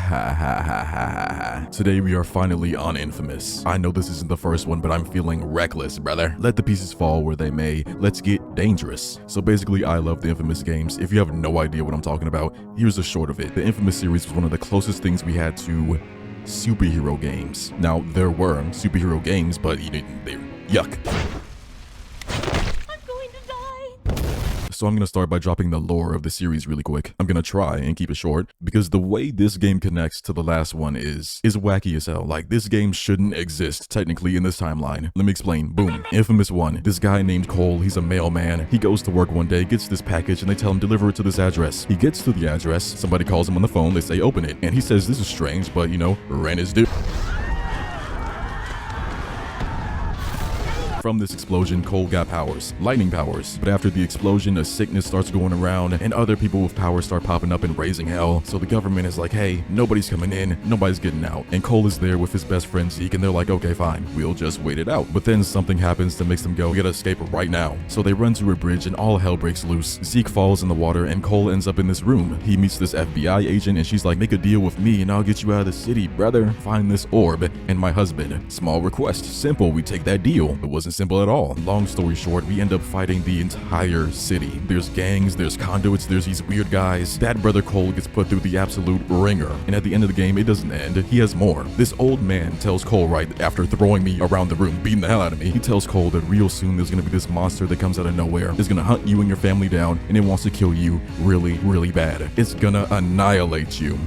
Ha ha ha ha ha. Today we are finally on Infamous. I know this isn't the first one, but I'm feeling reckless, brother. Let the pieces fall where they may. Let's get dangerous. So basically, I love the Infamous games. If you have no idea what I'm talking about, here's the short of it. The Infamous series was one of the closest things we had to superhero games. Now, there were superhero games, but they're yuck. So I'm going to start by dropping the lore of the series really quick. I'm going to try and keep it short because the way this game connects to the last one is wacky as hell. Like, this game shouldn't exist technically in this timeline. Let me explain. Boom. Infamous 1. This guy named Cole, he's a mailman. He goes to work one day, gets this package, and they tell him deliver it to this address. He gets to the address, somebody calls him on the phone, they say open it, and he says this is strange, but rent is due. From this explosion, Cole got powers, lightning powers. But after the explosion, a sickness starts going around and other people with powers start popping up and raising hell. So the government is like, hey, nobody's coming in, nobody's getting out. And Cole is there with his best friend Zeke and they're like, okay, fine, we'll just wait it out. But then something happens that makes them go, we gotta escape right now. So they run to a bridge and all hell breaks loose. Zeke falls in the water and Cole ends up in this room. He meets this FBI agent and she's like, make a deal with me and I'll get you out of the city, brother. Find this orb and my husband. Small request, simple, we take that deal. It wasn't simple at all. Long story short, we end up fighting the entire city. There's gangs, there's conduits, there's these weird guys. Bad brother Cole gets put through the absolute ringer. And at the end of the game, it doesn't end. He has more. This old man tells Cole right after throwing me around the room, beating the hell out of me. He tells Cole that real soon there's gonna be this monster that comes out of nowhere. It's gonna hunt you and your family down and it wants to kill you really, really bad. It's gonna annihilate you.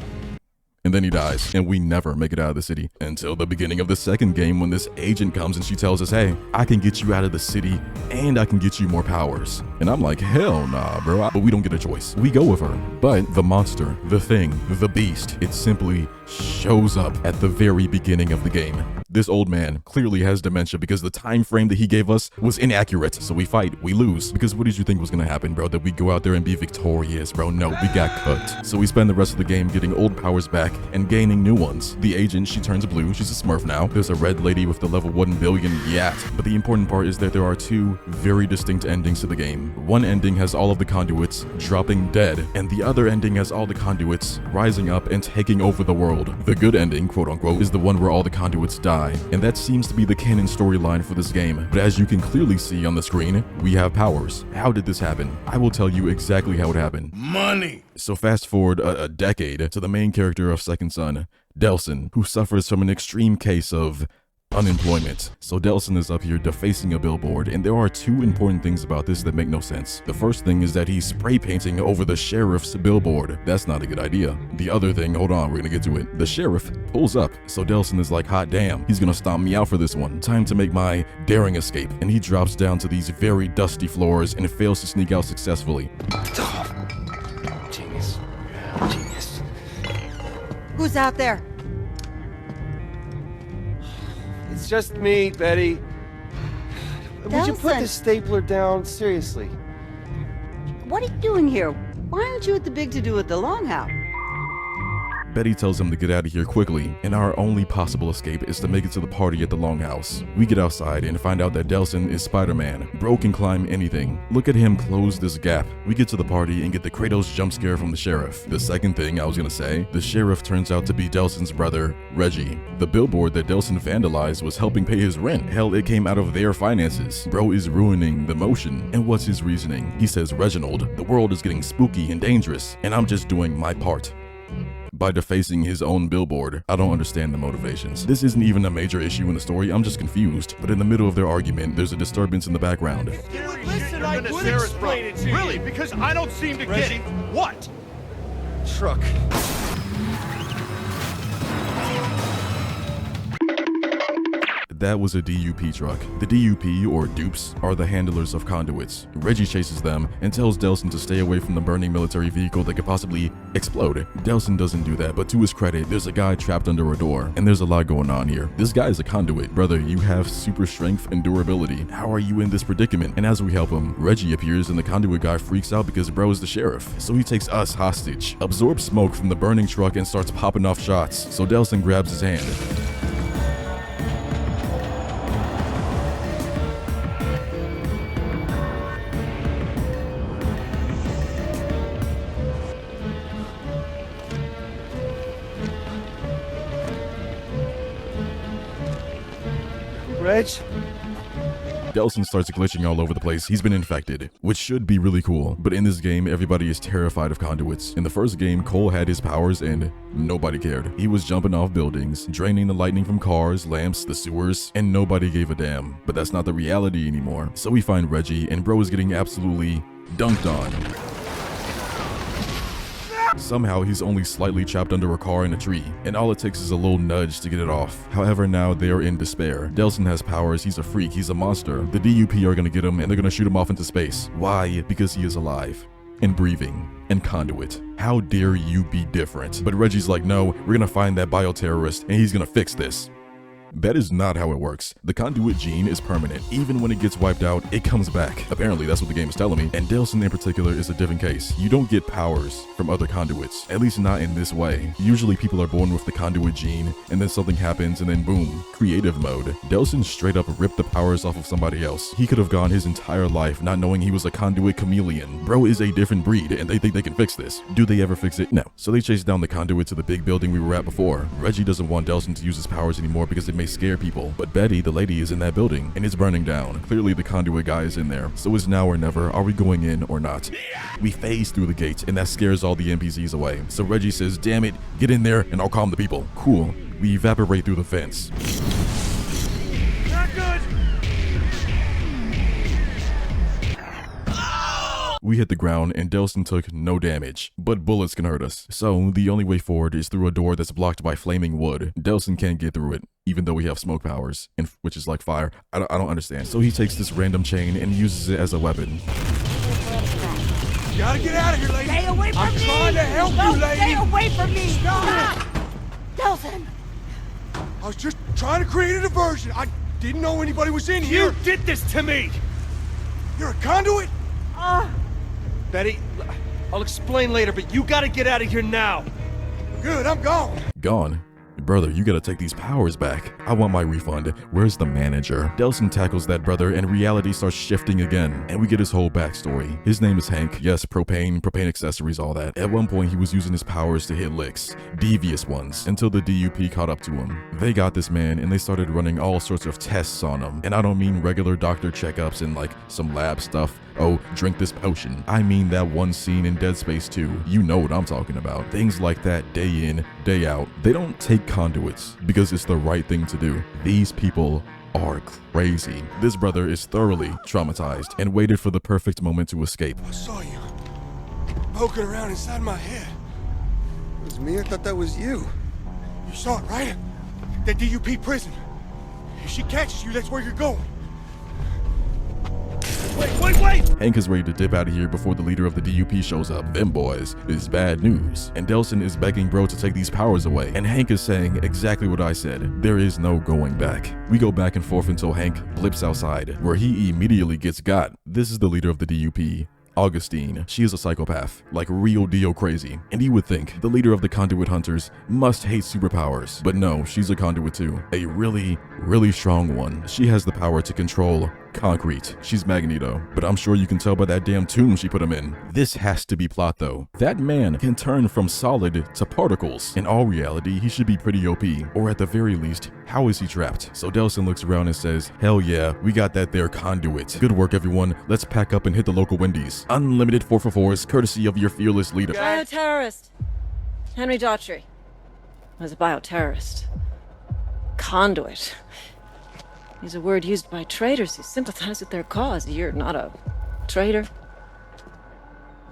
And then he dies, and we never make it out of the city until the beginning of the second game when this agent comes and she tells us, hey, I can get you out of the city and I can get you more powers. And I'm like, hell nah, bro. But we don't get a choice. We go with her. But the monster, the thing, the beast, it simply shows up at the very beginning of the game. This old man clearly has dementia because the time frame that he gave us was inaccurate. So we fight, we lose. Because what did you think was gonna happen, bro? That we go out there and be victorious, bro? No, we got cut. So we spend the rest of the game getting old powers back and gaining new ones. The agent, she turns blue, she's a Smurf now. There's a red lady with the level 1 billion yacht. But the important part is that there are two very distinct endings to the game. One ending has all of the conduits dropping dead, and the other ending has all the conduits rising up and taking over the world. The good ending, quote unquote, is the one where all the conduits die, and that seems to be the canon storyline for this game. But as you can clearly see on the screen, we have powers. How did this happen? I will tell you exactly how it happened. Money! So fast forward a decade to the main character of Second Son, Delsin, who suffers from an extreme case of unemployment. So Delsin is up here defacing a billboard, and there are two important things about this that make no sense. The first thing is that he's spray painting over the sheriff's billboard. That's not a good idea. The other thing, hold on, we're gonna get to it. The sheriff pulls up, so Delsin is like, hot damn, he's gonna stomp me out for this one. Time to make my daring escape. And he drops down to these very dusty floors and fails to sneak out successfully. Genius. Genius. Who's out there? It's just me, Betty. Would you put Delsin. the stapler down? Seriously. What are you doing here? Why aren't you at the big to-do at the Longhouse? Betty tells him to get out of here quickly, and our only possible escape is to make it to the party at the Longhouse. We get outside and find out that Delsin is Spider-Man. Bro can climb anything. Look at him close this gap. We get to the party and get the Kratos jump scare from the sheriff. The second thing I was gonna say, the sheriff turns out to be Delsin's brother, Reggie. The billboard that Delsin vandalized was helping pay his rent. Hell, it came out of their finances. Bro is ruining the motion. And what's his reasoning? He says, Reginald, the world is getting spooky and dangerous, and I'm just doing my part. By defacing his own billboard. I don't understand the motivations. This isn't even a major issue in the story, I'm just confused. But in the middle of their argument, there's a disturbance in the background. Listen, I would explain it to you. Really? Because I don't seem to get it. What? Truck. That was a DUP truck. The DUP, or dupes, are the handlers of conduits. Reggie chases them and tells Delsin to stay away from the burning military vehicle that could possibly explode. Delsin doesn't do that, but to his credit, there's a guy trapped under a door, and there's a lot going on here. This guy is a conduit. Brother, you have super strength and durability. How are you in this predicament? And as we help him, Reggie appears and the conduit guy freaks out because bro is the sheriff. So he takes us hostage, absorbs smoke from the burning truck and starts popping off shots. So Delsin grabs his hand. Reg? Delsin starts glitching all over the place. He's been infected, which should be really cool. But in this game, everybody is terrified of conduits. In the first game, Cole had his powers and nobody cared. He was jumping off buildings, draining the lightning from cars, lamps, the sewers, and nobody gave a damn. But that's not the reality anymore. So we find Reggie, and bro is getting absolutely dunked on. Somehow he's only slightly trapped under a car in a tree, and all it takes is a little nudge to get it off. However, now they are in despair. Delsin has powers, he's a freak, he's a monster. The DUP are gonna get him and they're gonna shoot him off into space. Why? Because he is alive and breathing and conduit. How dare you be different? But Reggie's like, no, we're gonna find that bioterrorist and he's gonna fix this. That is not how it works. The conduit gene is permanent. Even when it gets wiped out, it comes back. Apparently, that's what the game is telling me. And Delsin in particular is a different case. You don't get powers from other conduits, at least not in this way. Usually people are born with the conduit gene, and then something happens, and then boom, creative mode. Delsin straight up ripped the powers off of somebody else. He could have gone his entire life not knowing he was a conduit chameleon. Bro is a different breed, and they think they can fix this. Do they ever fix it? No. So they chase down the conduit to the big building we were at before. Reggie doesn't want Delsin to use his powers anymore because it may scare people, but Betty, the lady, is in that building and it's burning down. Clearly the conduit guy is in there, so it's now or never. Are we going in or not? We phase through the gate and that scares all the NPCs away. So Reggie says, damn it, get in there and I'll calm the people. Cool. We evaporate through the fence. Not good. We hit the ground and Delsin took no damage, but bullets can hurt us. So the only way forward is through a door that's blocked by flaming wood. Delsin can't get through it, even though we have smoke powers, and which is like fire. I don't understand. So he takes this random chain and uses it as a weapon. You gotta get out of here, lady. Stay away from I'm me! trying to help No, you, lady. stay away from me! Stop. Delsin! I was just trying to create a diversion. I didn't know anybody was in here. You did this to me! You're a conduit? Betty, I'll explain later, but you gotta get out of here now. Good, I'm gone. Gone? Brother, you gotta take these powers back. I want my refund. Where's the manager? Delsin tackles that brother and reality starts shifting again. And we get his whole backstory. His name is Hank. Yes, propane accessories, all that. At one point, he was using his powers to hit licks. Devious ones. Until the DUP caught up to him. They got this man and they started running all sorts of tests on him. And I don't mean regular doctor checkups and like some lab stuff. Oh, drink this potion. I mean that one scene in Dead Space 2. You know what I'm talking about. Things like that day in, day out. They don't take conduits because it's the right thing to do. These people are crazy. This brother is thoroughly traumatized and waited for the perfect moment to escape. I saw you poking around inside my head. It was me? I thought that was you. You saw it, right? That DUP prison. If she catches you, that's where you're going. Wait! Hank is ready to dip out of here before the leader of the DUP shows up. Them boys is bad news. And Delsin is begging bro to take these powers away. And Hank is saying exactly what I said. There is no going back. We go back and forth until Hank blips outside, where he immediately gets got. This is the leader of the DUP. Augustine. She is a psychopath, like real deal crazy. And you would think the leader of the Conduit Hunters must hate superpowers. But no, she's a conduit too. A really, really strong one. She has the power to control concrete. She's Magneto, but I'm sure you can tell by that damn tomb she put him in. This has to be plot though. That man can turn from solid to particles. In all reality, he should be pretty OP, or at the very least, how is he trapped? So Delsin looks around and says, hell yeah, we got that there conduit. Good work everyone, let's pack up and hit the local Wendy's. Unlimited 444s, courtesy of your fearless leader. Bioterrorist. Henry Daughtry was a bioterrorist. Conduit. Is a word used by traitors who sympathize with their cause. You're not a traitor,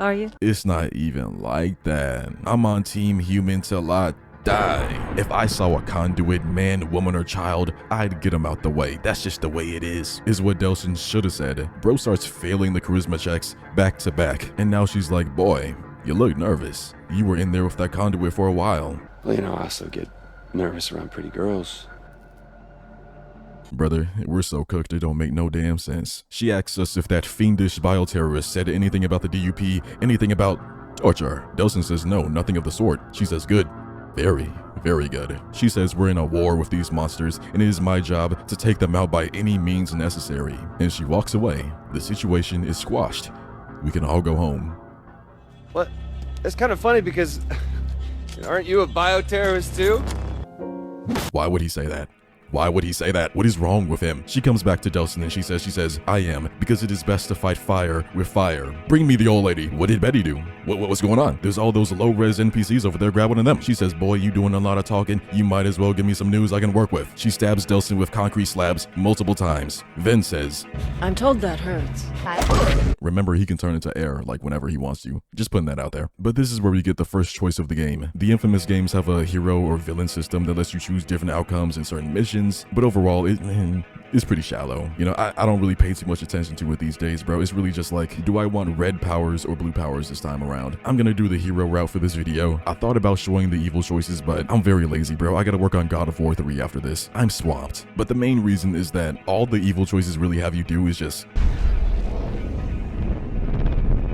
are you? It's not even like that. I'm on team human till I die. If I saw a conduit, man, woman, or child, I'd get him out the way. That's just the way it is what Delsin should have said. Bro starts failing the charisma checks back to back. And now she's like, boy, you look nervous. You were in there with that conduit for a while. Well, you know, I also get nervous around pretty girls. Brother, we're so cooked it don't make no damn sense. She asks us if that fiendish bioterrorist said anything about the DUP, anything about torture. Delsin says no, nothing of the sort. She says good. Very, very good. She says we're in a war with these monsters and it is my job to take them out by any means necessary. And she walks away. The situation is squashed. We can all go home. What? That's kind of funny because aren't you a bioterrorist too? Why would he say that? Why would he say that? What is wrong with him? She comes back to Delsin and she says, I am, because it is best to fight fire with fire. Bring me the old lady. What did Betty do? What's going on? There's all those low-res NPCs over there. Grab one of them. She says, boy, you doing a lot of talking. You might as well give me some news I can work with. She stabs Delsin with concrete slabs multiple times. Then says, I'm told that hurts. remember, he can turn into air like whenever he wants to. Just putting that out there. But this is where we get the first choice of the game. The Infamous games have a hero or villain system that lets you choose different outcomes in certain missions, but overall, it's pretty shallow. You know, I don't really pay too much attention to it these days, bro. It's really just like, do I want red powers or blue powers this time around? I'm gonna do the hero route for this video. I thought about showing the evil choices, but I'm very lazy, bro. I gotta work on God of War 3 after this. I'm swamped. But the main reason is that all the evil choices really have you do is just,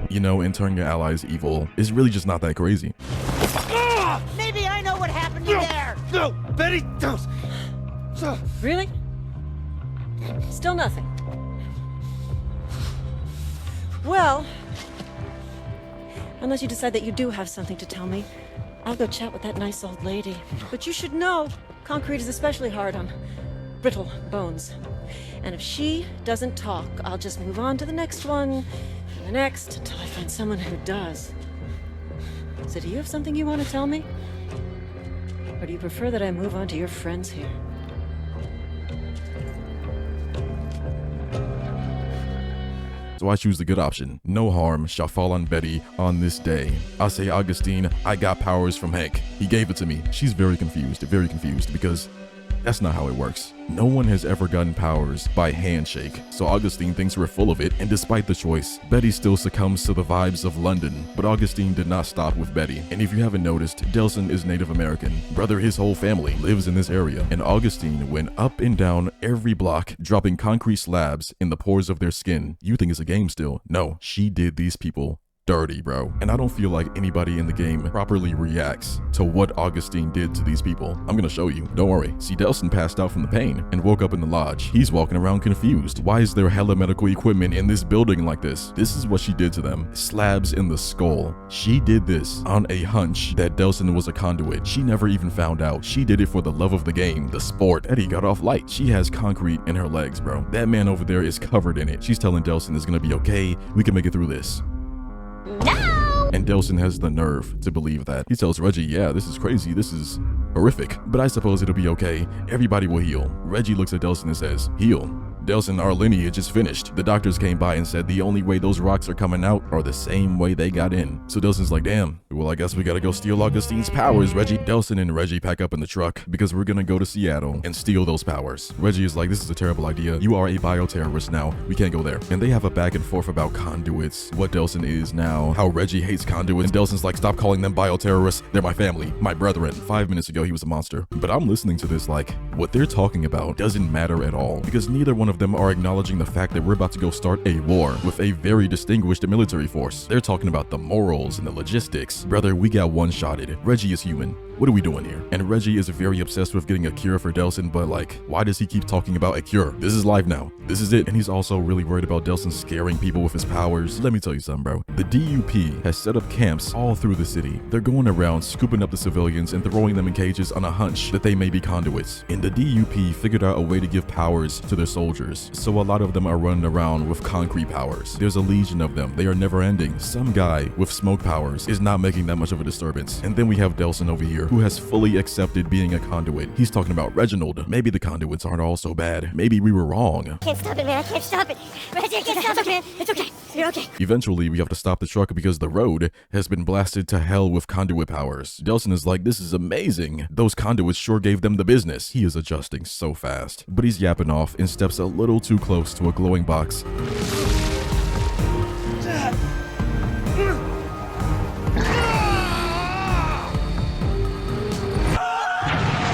you know, and turn your allies evil is really just not that crazy. Maybe I know what happened there. No, Betty, don't. Really? Still nothing. Well, unless you decide that you do have something to tell me, I'll go chat with that nice old lady. But you should know, concrete is especially hard on brittle bones. And if she doesn't talk, I'll just move on to the next one, and the next, until I find someone who does. So do you have something you want to tell me? Or do you prefer that I move on to your friends here? So I choose the good option. No harm shall fall on Betty on this day. I say, Augustine, I got powers from Hank. He gave it to me. She's very confused because that's not how it works. No one has ever gotten powers by handshake, so Augustine thinks we're full of it, and despite the choice, Betty still succumbs to the vibes of London. But Augustine did not stop with Betty, and if you haven't noticed, Delsin is Native American. Brother, his whole family lives in this area, and Augustine went up and down every block, dropping concrete slabs in the pores of their skin. You think it's a game still? No, she did these people dirty, bro. And I don't feel like anybody in the game properly reacts to what Augustine did to these people. I'm gonna show you. Don't worry. See, Delsin passed out from the pain and woke up in the lodge. He's walking around confused. Why is there hella medical equipment in this building like this? This is what she did to them. Slabs in the skull. She did this on a hunch that Delsin was a conduit. She never even found out. She did it for the love of the game, the sport. Eddie got off light. She has concrete in her legs, bro. That man over there is covered in it. She's telling Delsin it's gonna be okay. We can make it through this. No! And Delsin has the nerve to believe that. He tells Reggie, yeah, this is crazy, this is horrific, but I suppose it'll be okay. Everybody will heal. Reggie looks at Delsin and says, heal? Delsin, our lineage is finished. The doctors came by and said the only way those rocks are coming out are the same way they got in. So Delsin's like, damn, well, I guess we gotta go steal Augustine's powers, Reggie. Delsin and Reggie pack up in the truck because we're gonna go to Seattle and steal those powers. Reggie is like, this is a terrible idea. You are a bioterrorist now. We can't go there. And they have a back and forth about conduits, what Delsin is now, how Reggie hates conduits. And Delsin's like, stop calling them bioterrorists. They're my family, my brethren. 5 minutes ago, he was a monster. But I'm listening to this like, what they're talking about doesn't matter at all because neither one of them are acknowledging the fact that we're about to go start a war with a very distinguished military force. They're talking about the morals and the logistics. Brother, we got one-shotted. Reggie is human. What are we doing here? And Reggie is very obsessed with getting a cure for Delsin, but like, why does he keep talking about a cure? This is live now. This is it. And he's also really worried about Delsin scaring people with his powers. Let me tell you something, bro. The DUP has set up camps all through the city. They're going around scooping up the civilians and throwing them in cages on a hunch that they may be conduits. And the DUP figured out a way to give powers to their soldiers. So a lot of them are running around with concrete powers. There's a legion of them. They are never ending. Some guy with smoke powers is not making that much of a disturbance. And then we have Delsin over here, who has fully accepted being a conduit. He's talking about Reginald. Maybe the conduits aren't all so bad. Maybe we were wrong. Can't stop it, man. I can't stop it. Reggie, I can't stop it, man. It's okay. You're okay. Eventually, we have to stop the truck because the road has been blasted to hell with conduit powers. Delsin is like, this is amazing. Those conduits sure gave them the business. He is adjusting so fast. But he's yapping off and steps a little too close to a glowing box.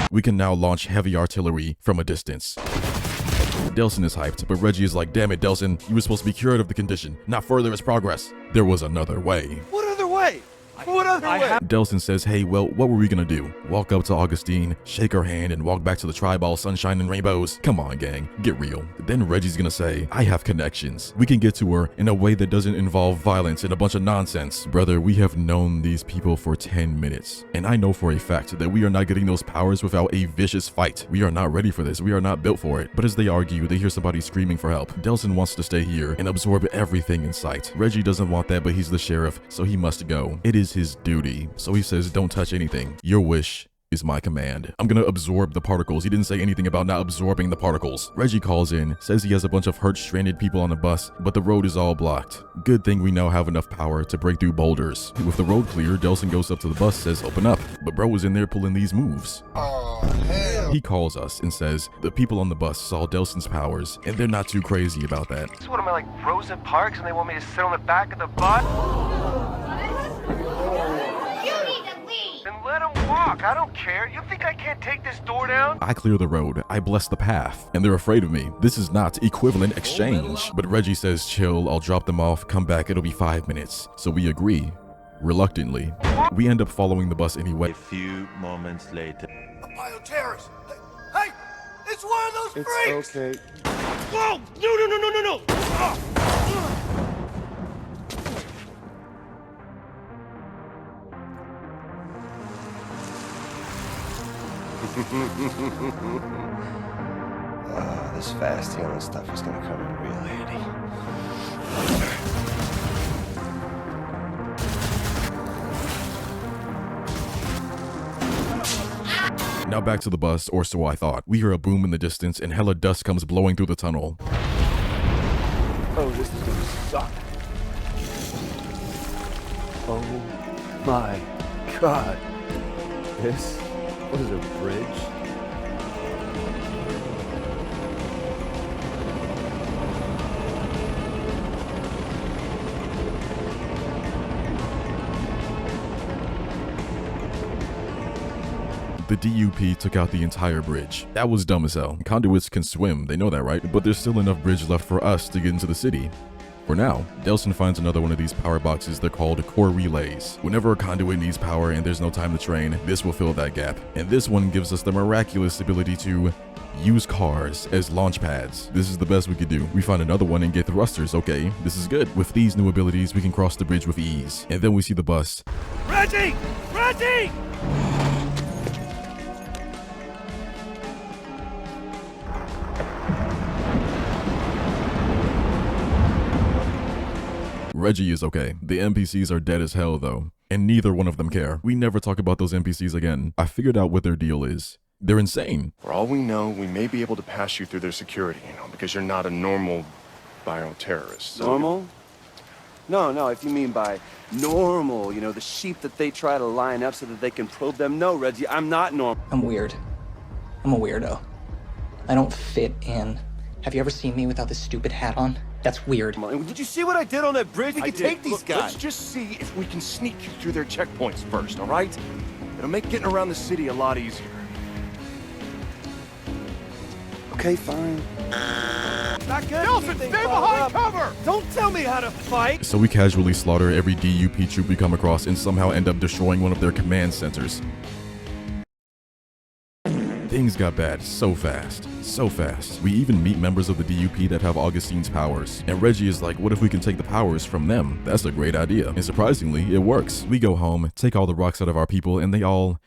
We can now launch heavy artillery from a distance. Delsin is hyped, but Reggie is like, damn it, Delsin, you were supposed to be cured of the condition, not further its progress. There was another way. What other way? What other way? Delsin says, hey, well, what were we gonna do? Walk up to Augustine, shake her hand, and walk back to the Tri-Ball Sunshine and Rainbows? Come on, gang, get real. Then Reggie's gonna say, I have connections. We can get to her in a way that doesn't involve violence and a bunch of nonsense. Brother, we have known these people for 10 minutes, and I know for a fact that we are not getting those powers without a vicious fight. We are not ready for this. We are not built for it. But as they argue, they hear somebody screaming for help. Delsin wants to stay here and absorb everything in sight. Reggie doesn't want that, but he's the sheriff, so he must go. It is his duty. So he says, don't touch anything. Your wish is my command. I'm gonna absorb the particles. He didn't say anything about not absorbing the particles. Reggie calls in, says he has a bunch of hurt, stranded people on the bus, but the road is all blocked. Good thing we now have enough power to break through boulders. With the road clear, Delsin goes up to the bus, says open up, but bro was in there pulling these moves. He calls us and says the people on the bus saw Delsin's powers and they're not too crazy about that. So what am I, like Rosa Parks, and they want me to sit on the back of the bus? You need to leave! Then let them walk, I don't care. You think I can't take this door down? I clear the road, I bless the path, and they're afraid of me. This is not equivalent exchange. But Reggie says chill, I'll drop them off, come back, it'll be 5 minutes. So we agree, reluctantly. We end up following the bus anyway. A few moments later. A bioterrorist! Hey! It's one of those freaks! Okay. Whoa! No! This fast healing stuff is gonna come in real handy. Now back to the bus, or so I thought. We hear a boom in the distance and hella dust comes blowing through the tunnel. Oh, this is gonna suck. Oh my god. This was a bridge? The DUP took out the entire bridge. That was dumb as hell. Conduits can swim, they know that, right? But there's still enough bridge left for us to get into the city. For now, Delsin finds another one of these power boxes. They're called core relays. Whenever a conduit needs power and there's no time to train, this will fill that gap. And this one gives us the miraculous ability to use cars as launch pads. This is the best we could do. We find another one and get thrusters. Okay, this is good. With these new abilities, we can cross the bridge with ease. And then we see the bus. Reggie! Reggie! Reggie is okay. The NPCs are dead as hell though, and neither one of them care. We never talk about those NPCs again. I figured out what their deal is. They're insane. For all we know, we may be able to pass you through their security, because you're not a normal bioterrorist. So Normal? No, if you mean by normal, the sheep that they try to line up so that they can probe them. No, Reggie, I'm not normal. I'm weird. I'm a weirdo. I don't fit in. Have you ever seen me without this stupid hat on? That's weird. Did you see what I did on that bridge? We can take these Look, guys. Let's just see if we can sneak you through their checkpoints first, all right? It'll make getting around the city a lot easier. Okay, fine. Not good. Delsin, stay behind cover! Don't tell me how to fight! So we casually slaughter every DUP troop we come across and somehow end up destroying one of their command centers. Things got bad so fast. So fast. We even meet members of the DUP that have Augustine's powers. And Reggie is like, what if we can take the powers from them? That's a great idea. And surprisingly, it works. We go home, take all the rocks out of our people, and they all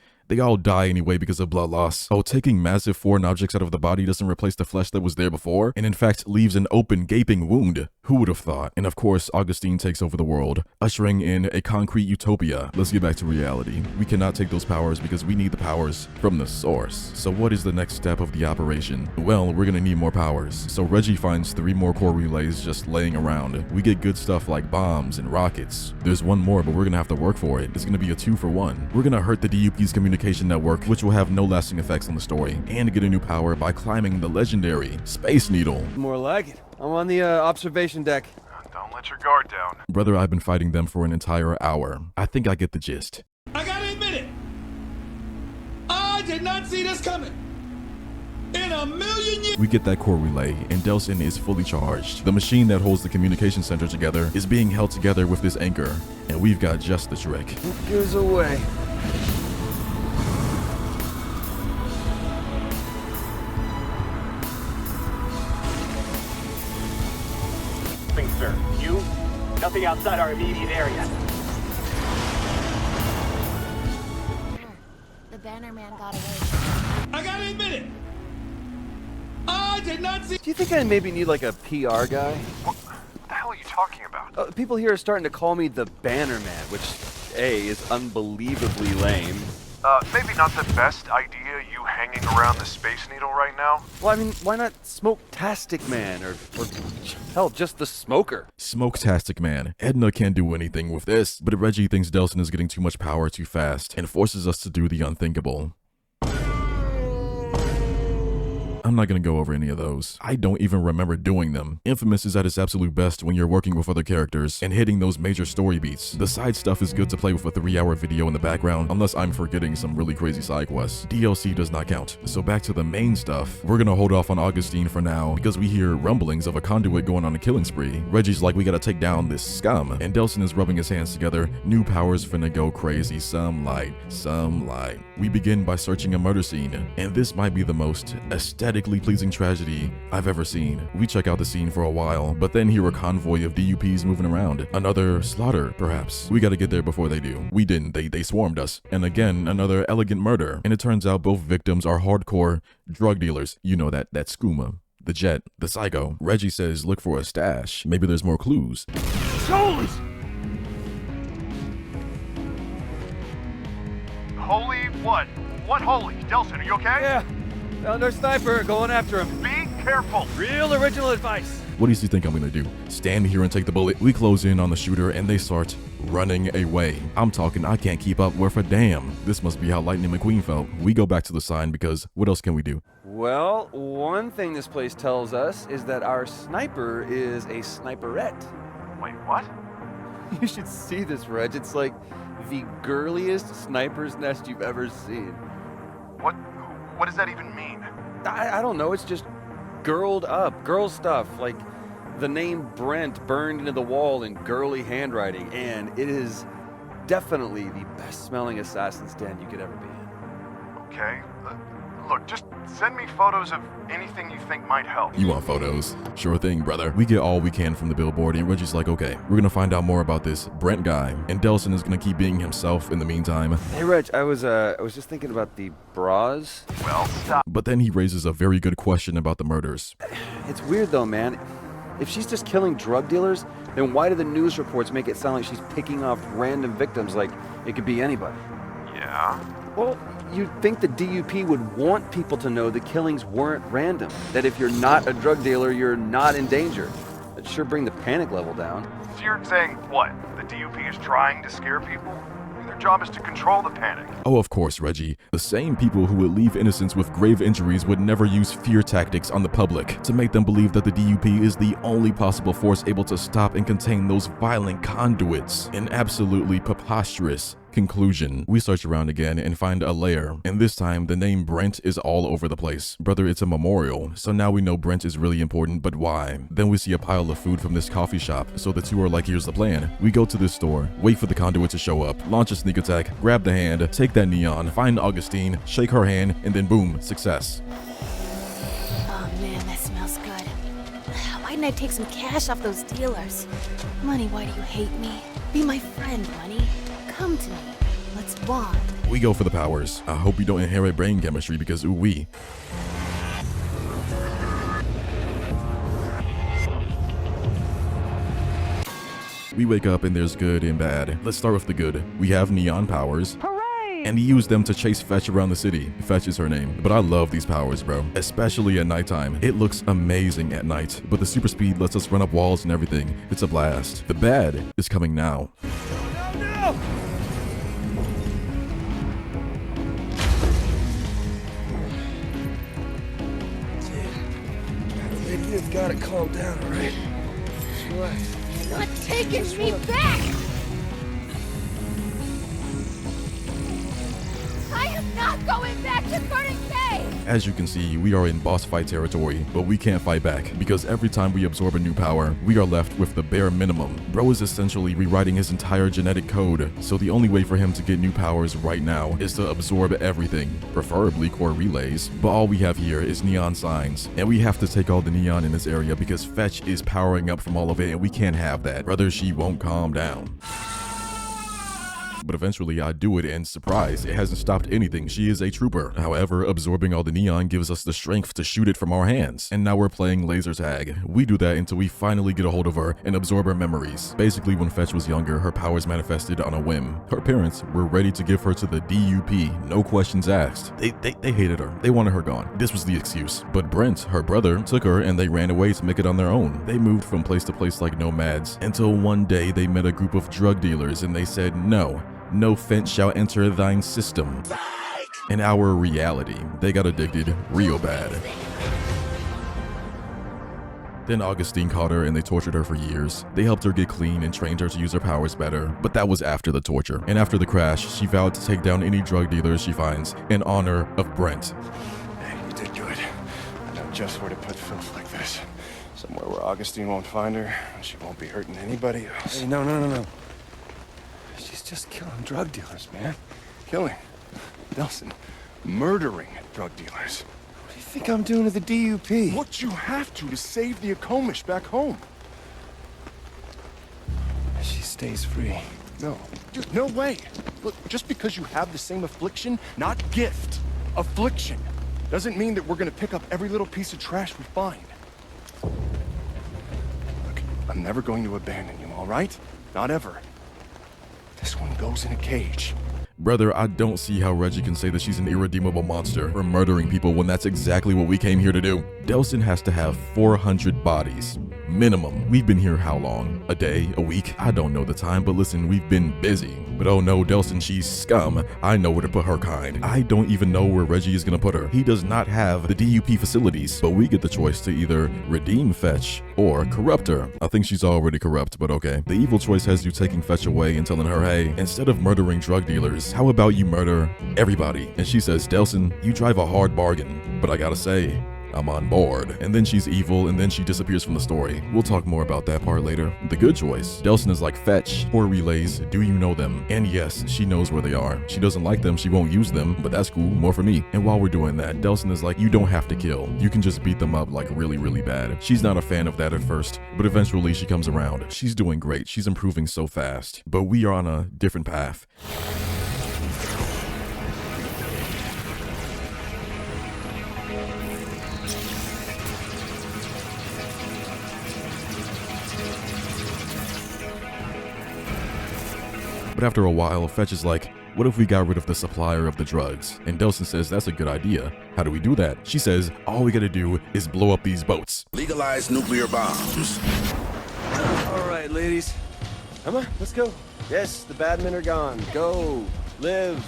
die anyway because of blood loss. Oh, taking massive foreign objects out of the body doesn't replace the flesh that was there before, and in fact leaves an open, gaping wound. Who would have thought? And of course, Augustine takes over the world, ushering in a concrete utopia. Let's get back to reality. We cannot take those powers because we need the powers from the source. So what is the next step of the operation? Well, we're gonna need more powers. So Reggie finds 3 more core relays just laying around. We get good stuff like bombs and rockets. There's one more, but we're gonna have to work for it. It's gonna be a 2-for-1. We're gonna hurt the DUP's communication network, which will have no lasting effects on the story, and get a new power by climbing the legendary Space Needle. More like it. I'm on the observation deck. Don't let your guard down. Brother, I've been fighting them for an entire hour. I think I get the gist. I gotta admit it. I did not see this coming. in a million years. We get that core relay, and Delsin is fully charged. The machine that holds the communication center together is being held together with this anchor, and we've got just the trick. It goes away. Sir. You? Nothing outside our immediate area. The banner man got away. I gotta admit it. I did not see. Do you think I maybe need like a PR guy? What the hell are you talking about? People here are starting to call me the Banner Man, which, A, is unbelievably lame. Maybe not the best idea, you hanging around the Space Needle right now. Well, I mean, why not Smoke-tastic Man, or hell, just the Smoker? Smoke-tastic Man. Edna can't do anything with this, but Reggie thinks Delsin is getting too much power too fast and forces us to do the unthinkable. I'm not gonna go over any of those. I don't even remember doing them. Infamous is at its absolute best when you're working with other characters and hitting those major story beats. The side stuff is good to play with a 3-hour video in the background, unless I'm forgetting some really crazy side quests. DLC does not count. So back to the main stuff. We're gonna hold off on Augustine for now because we hear rumblings of a conduit going on a killing spree. Reggie's like, we gotta take down this scum, and Delsin is rubbing his hands together. New powers finna go crazy. Some light, some light. We begin by searching a murder scene, and this might be the most aesthetically pleasing tragedy I've ever seen. We check out the scene for a while, but then hear a convoy of DUPs moving around. Another slaughter, perhaps. We gotta get there before they do. We didn't, they swarmed us. And again, another elegant murder. And it turns out both victims are hardcore drug dealers. You know that skooma, the jet, the psycho. Reggie says look for a stash. Maybe there's more clues. Holy! Holy what? What holy? Delsin, are you okay? Yeah. Found our sniper, going after him. Be careful. Real original advice. What does he think I'm gonna do? Stand here and take the bullet? We close in on the shooter and they start running away. I'm talking, I can't keep up worth a damn. This must be how Lightning McQueen felt. We go back to the sign because what else can we do? Well, one thing this place tells us is that our sniper is a sniperette. Wait, what? You should see this, Reg. It's like the girliest sniper's nest you've ever seen. What does that even mean? I don't know. It's just girled up. Girl stuff. Like the name Brent burned into the wall in girly handwriting. And it is definitely the best smelling assassin's den you could ever be in. Okay. Look, just send me photos of anything you think might help. You want photos? Sure thing, brother. We get all we can from the billboard, and Reggie's like, okay, we're gonna find out more about this Brent guy, and Delsin is gonna keep being himself in the meantime. Hey, Reg, I was just thinking about the bras. Well, stop. But then he raises a very good question about the murders. It's weird though, man. If she's just killing drug dealers, then why do the news reports make it sound like she's picking off random victims like it could be anybody? Yeah? Well, you'd think the DUP would want people to know the killings weren't random. That if you're not a drug dealer, you're not in danger. That'd sure bring the panic level down. So you're saying what? The DUP is trying to scare people? Their job is to control the panic. Oh, of course, Reggie. The same people who would leave innocents with grave injuries would never use fear tactics on the public to make them believe that the DUP is the only possible force able to stop and contain those violent conduits. An absolutely preposterous conclusion. We search around again and find a lair, and this time the name Brent is all over the place. Brother, it's a memorial, so now we know Brent is really important, but why? Then we see a pile of food from this coffee shop, so the two are like, here's the plan. We go to this store, wait for the conduit to show up, launch a sneak attack, grab the hand, take that neon, find Augustine, shake her hand, and then boom, success. Oh man, that smells good. Why didn't I take some cash off those dealers? Money, why do you hate me? Be my friend, Money. Come to me. Let's bond. We go for the powers. I hope you don't inherit brain chemistry because ooh-wee. We wake up and there's good and bad. Let's start with the good. We have neon powers. Hooray! And he used them to chase Fetch around the city. Fetch is her name. But I love these powers, bro. Especially at nighttime. It looks amazing at night. But the super speed lets us run up walls and everything. It's a blast. The bad is coming now. No! You've got to calm down, all right? Relax. You're not taking me back! I am not going back to Burning Bay! As you can see, we are in boss fight territory, but we can't fight back because every time we absorb a new power, we are left with the bare minimum. Bro is essentially rewriting his entire genetic code, so the only way for him to get new powers right now is to absorb everything, preferably core relays. But all we have here is neon signs, and we have to take all the neon in this area because Fetch is powering up from all of it, and we can't have that. Brother, she won't calm down. But eventually I do it, and surprise, it hasn't stopped anything. She is a trooper. However, absorbing all the neon gives us the strength to shoot it from our hands. And now we're playing laser tag. We do that until we finally get a hold of her and absorb her memories. Basically, when Fetch was younger, her powers manifested on a whim. Her parents were ready to give her to the DUP, no questions asked. They hated her. They wanted her gone. This was the excuse. But Brent, her brother, took her and they ran away to make it on their own. They moved from place to place like nomads until one day they met a group of drug dealers and they said, no fence shall enter thine system. In our reality, they got addicted real bad. Then Augustine caught her and they tortured her for years. They helped her get clean and trained her to use her powers better, but that was after the torture. And after the crash, she vowed to take down any drug dealers she finds in honor of Brent. Hey, you did good. I know just where to put filth like this. Somewhere where Augustine won't find her, and she won't be hurting anybody else. Hey, no. She's just killing drug dealers, man. Killing. Delsin. Murdering drug dealers. What do you think I'm doing to the DUP? What you have to save the Akomish back home. She stays free. No. Dude, no way. Look, just because you have the same affliction, not gift, affliction, doesn't mean that we're gonna pick up every little piece of trash we find. Look, I'm never going to abandon you, all right? Not ever. This one goes in a cage. Brother, I don't see how Reggie can say that she's an irredeemable monster for murdering people when that's exactly what we came here to do. Delsin has to have 400 bodies. Minimum. We've been here how long? A day? A week? I don't know the time, but listen, we've been busy. But oh no, Delsin, she's scum. I know where to put her kind. I don't even know where Reggie is gonna put her. He does not have the DUP facilities, but we get the choice to either redeem Fetch or corrupt her. I think she's already corrupt, but okay. The evil choice has you taking Fetch away and telling her, hey, instead of murdering drug dealers, how about you murder everybody? And she says, Delsin, you drive a hard bargain, but I gotta say, I'm on board. And then she's evil, and then she disappears from the story. We'll talk more about that part later. The good choice. Delsin is like, Fetch, or relays, do you know them? And yes, she knows where they are. She doesn't like them, she won't use them, but that's cool, more for me. And while we're doing that, Delsin is like, you don't have to kill. You can just beat them up like really, really bad. She's not a fan of that at first, but eventually she comes around. She's doing great. She's improving so fast. But we are on a different path. But after a while, Fetch is like, what if we got rid of the supplier of the drugs? And Delsin says, that's a good idea. How do we do that? She says, all we gotta do is blow up these boats. Legalize nuclear bombs. All right, ladies. Come on, let's go. Yes, the bad men are gone. Go, live,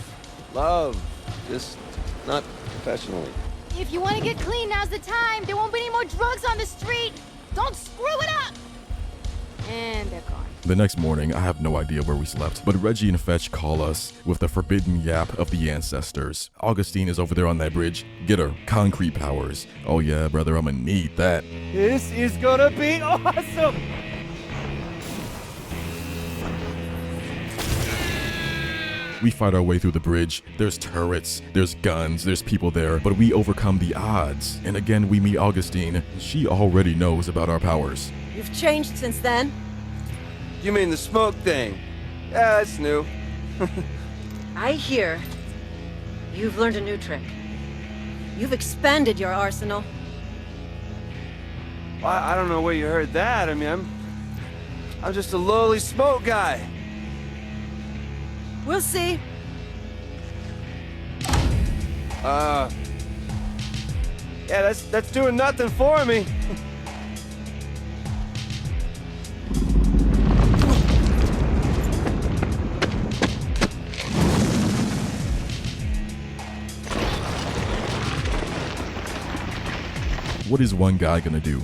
love. Just not professionally. If you want to get clean, now's the time. There won't be any more drugs on the street. Don't screw it up. And they're gone. The next morning, I have no idea where we slept, but Reggie and Fetch call us with the forbidden yap of the ancestors. Augustine is over there on that bridge. Get her. Concrete powers. Oh yeah, brother, I'm gonna need that. This is gonna be awesome! We fight our way through the bridge. There's turrets, there's guns, there's people there, but we overcome the odds. And again, we meet Augustine. She already knows about our powers. You've changed since then. You mean the smoke thing? Yeah, that's new. I hear you've learned a new trick. You've expanded your arsenal. Well, I don't know where you heard that. I mean, I'm just a lowly smoke guy. We'll see. Yeah, that's doing nothing for me. What is one guy gonna do?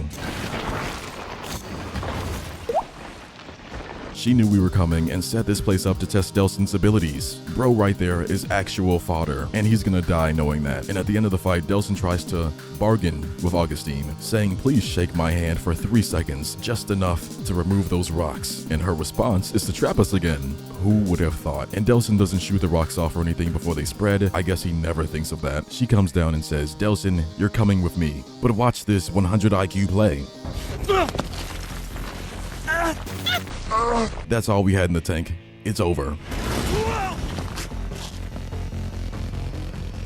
She knew we were coming and set this place up to test Delson's abilities. Bro right there is actual fodder, and he's gonna die knowing that. And at the end of the fight, Delson tries to bargain with Augustine, saying, please shake my hand for 3 seconds, just enough to remove those rocks. And her response is to trap us again. Who would have thought? And Delson doesn't shoot the rocks off or anything before they spread. I guess he never thinks of that. She comes down and says, Delson, you're coming with me. But watch this 100 IQ play. That's all we had in the tank. It's over.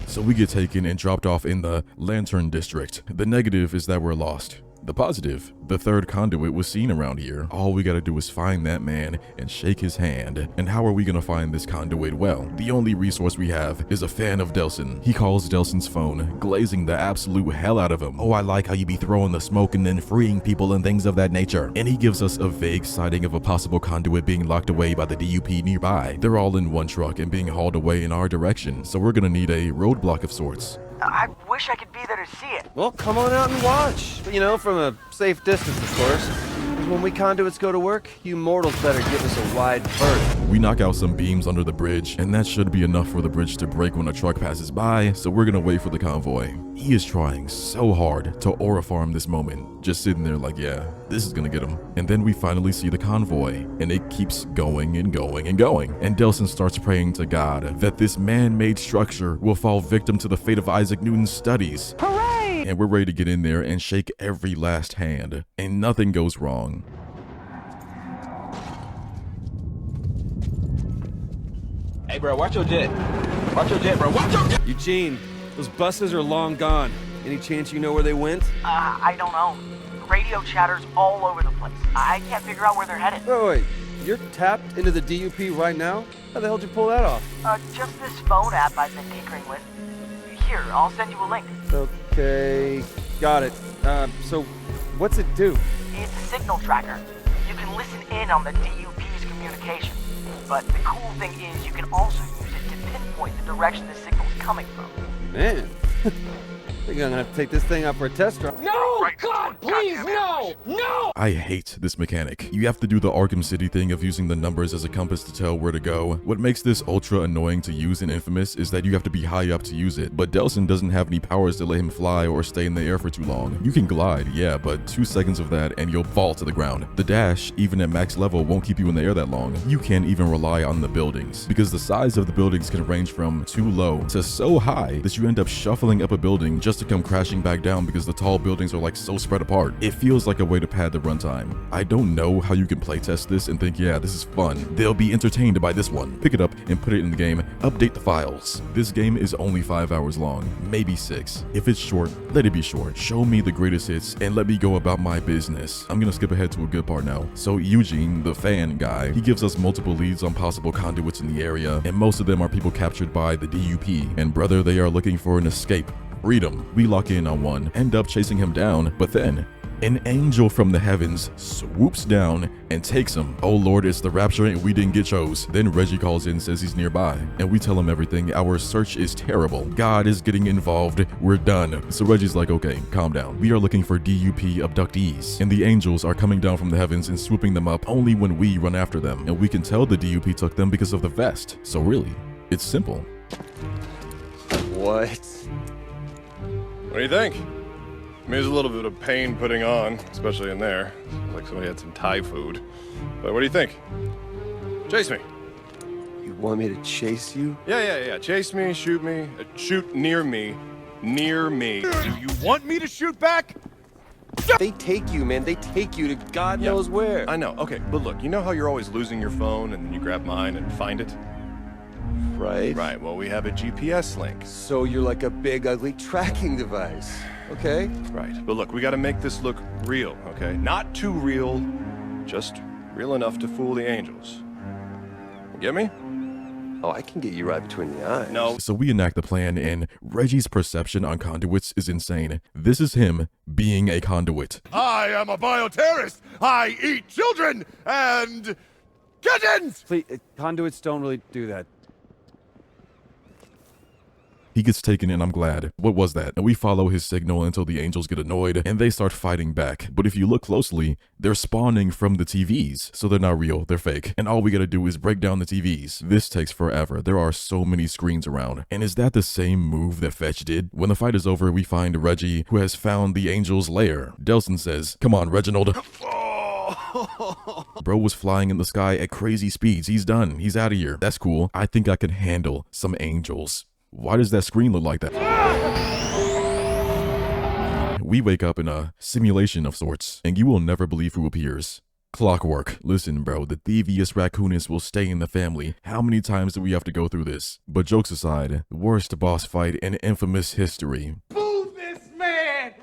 So we get taken and dropped off in the Lantern District. The negative is that we're lost. The positive, the third conduit was seen around here. All we gotta do is find that man and shake his hand. And how are we gonna find this conduit? Well, the only resource we have is a fan of Delson. He calls Delson's phone, glazing the absolute hell out of him. Oh, I like how you be throwing the smoke and then freeing people and things of that nature. And he gives us a vague sighting of a possible conduit being locked away by the DUP nearby. They're all in one truck and being hauled away in our direction, so we're gonna need a roadblock of sorts. I wish I could be there to see it. Well, come on out and watch. You know, from a safe distance, of course. 'Cause when we conduits go to work, you mortals better give us a wide berth. We knock out some beams under the bridge, and that should be enough for the bridge to break when a truck passes by, so we're gonna wait for the convoy. He is trying so hard to aura farm this moment, just sitting there like, yeah, this is gonna get him. And then we finally see the convoy, and it keeps going and going and going. And Delson starts praying to God that this man-made structure will fall victim to the fate of Isaac Newton's studies. Hooray! And we're ready to get in there and shake every last hand, and nothing goes wrong. Hey, bro, watch your jet. Watch your jet, bro. Watch your jet! Eugene, those buses are long gone. Any chance you know where they went? I don't know. Radio chatter's all over the place. I can't figure out where they're headed. Wait, you're tapped into the DUP right now? How the hell did you pull that off? Just this phone app I've been tinkering with. Here, I'll send you a link. Okay, got it. So what's it do? It's a signal tracker. You can listen in on the DUP's communication. But the cool thing is you can also use it to pinpoint the direction the signal's coming from. Man, I think I'm gonna have to take this thing out for a test drive. No! God, please, no! No! I hate this mechanic. You have to do the Arkham City thing of using the numbers as a compass to tell where to go. What makes this ultra annoying to use in Infamous is that you have to be high up to use it, but Delson doesn't have any powers to let him fly or stay in the air for too long. You can glide, yeah, but 2 seconds of that and you'll fall to the ground. The dash, even at max level, won't keep you in the air that long. You can't even rely on the buildings, because the size of the buildings can range from too low to so high that you end up shuffling up a building just to come crashing back down because the tall buildings are like so spread apart. It feels like a way to pad the runtime. I don't know how you can playtest this and think, yeah, this is fun. They'll be entertained by this one. Pick it up and put it in the game. Update the files. This game is only 5 hours long, maybe 6. If it's short, let it be short. Show me the greatest hits and let me go about my business. I'm gonna skip ahead to a good part now. So Eugene, the fan guy, he gives us multiple leads on possible conduits in the area, and most of them are people captured by the DUP. And brother, they are looking for an escape. Freedom. We lock in on one, end up chasing him down, but then an angel from the heavens swoops down and takes him. Oh Lord, it's the rapture and we didn't get chose. Then Reggie calls in and says he's nearby, and we tell him everything. Our search is terrible. God is getting involved. We're done. So Reggie's like, okay, calm down. We are looking for DUP abductees, and the angels are coming down from the heavens and swooping them up only when we run after them. And we can tell the DUP took them because of the vest. So really, it's simple. What? What do you think? I mean, there's a little bit of pain putting on, especially in there. Like somebody had some Thai food. But what do you think? Chase me. You want me to chase you? Yeah. Chase me, shoot me. Shoot near me. Near me. Do you want me to shoot back? They take you, man. They take you to God knows where. I know. Okay, but look, you know how you're always losing your phone and then you grab mine and find it? Right. Right, well, we have a GPS link. So you're like a big, ugly tracking device. Okay. Right, but look, we gotta make this look real, okay? Not too real, just real enough to fool the angels. You get me? Oh, I can get you right between the eyes. No. So we enact the plan, and Reggie's perception on conduits is insane. This is him being a conduit. I am a bioterrorist. I eat children and kittens. Please, conduits don't really do that. He gets taken and I'm glad. What was that? And we follow his signal until the angels get annoyed and they start fighting back. But if you look closely, they're spawning from the TVs. So they're not real, they're fake. And all we gotta do is break down the TVs. This takes forever. There are so many screens around. And is that the same move that Fetch did? When the fight is over, we find Reggie, who has found the angel's lair. Delsin says, "Come on, Reginald." Bro was flying in the sky at crazy speeds. He's done. He's out of here. That's cool. I think I can handle some angels. Why does that screen look like that? We wake up in a simulation of sorts, and you will never believe who appears. Clockwork. Listen, bro, the thieviest raccoonist will stay in the family. How many times do we have to go through this? But jokes aside, worst boss fight in infamous history. Boo this man!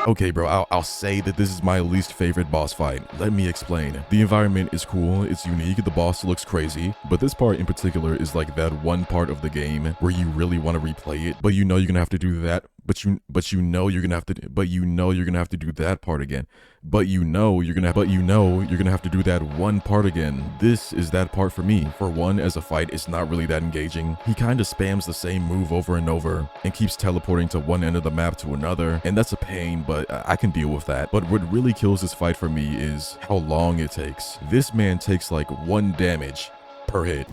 Okay, bro, I'll say that this is my least favorite boss fight. Let me explain. The environment is cool, it's unique, the boss looks crazy, but this part in particular is like that one part of the game where you really want to replay it, but you know you're gonna have to do that. But you know you're gonna have to do that part again. But you know you're gonna have to do that one part again. This is that part for me. For one, as a fight, it's not really that engaging. He kind of spams the same move over and over and keeps teleporting to one end of the map to another, and that's a pain, but I can deal with that. But what really kills this fight for me is how long it takes. This man takes like 1 damage per hit.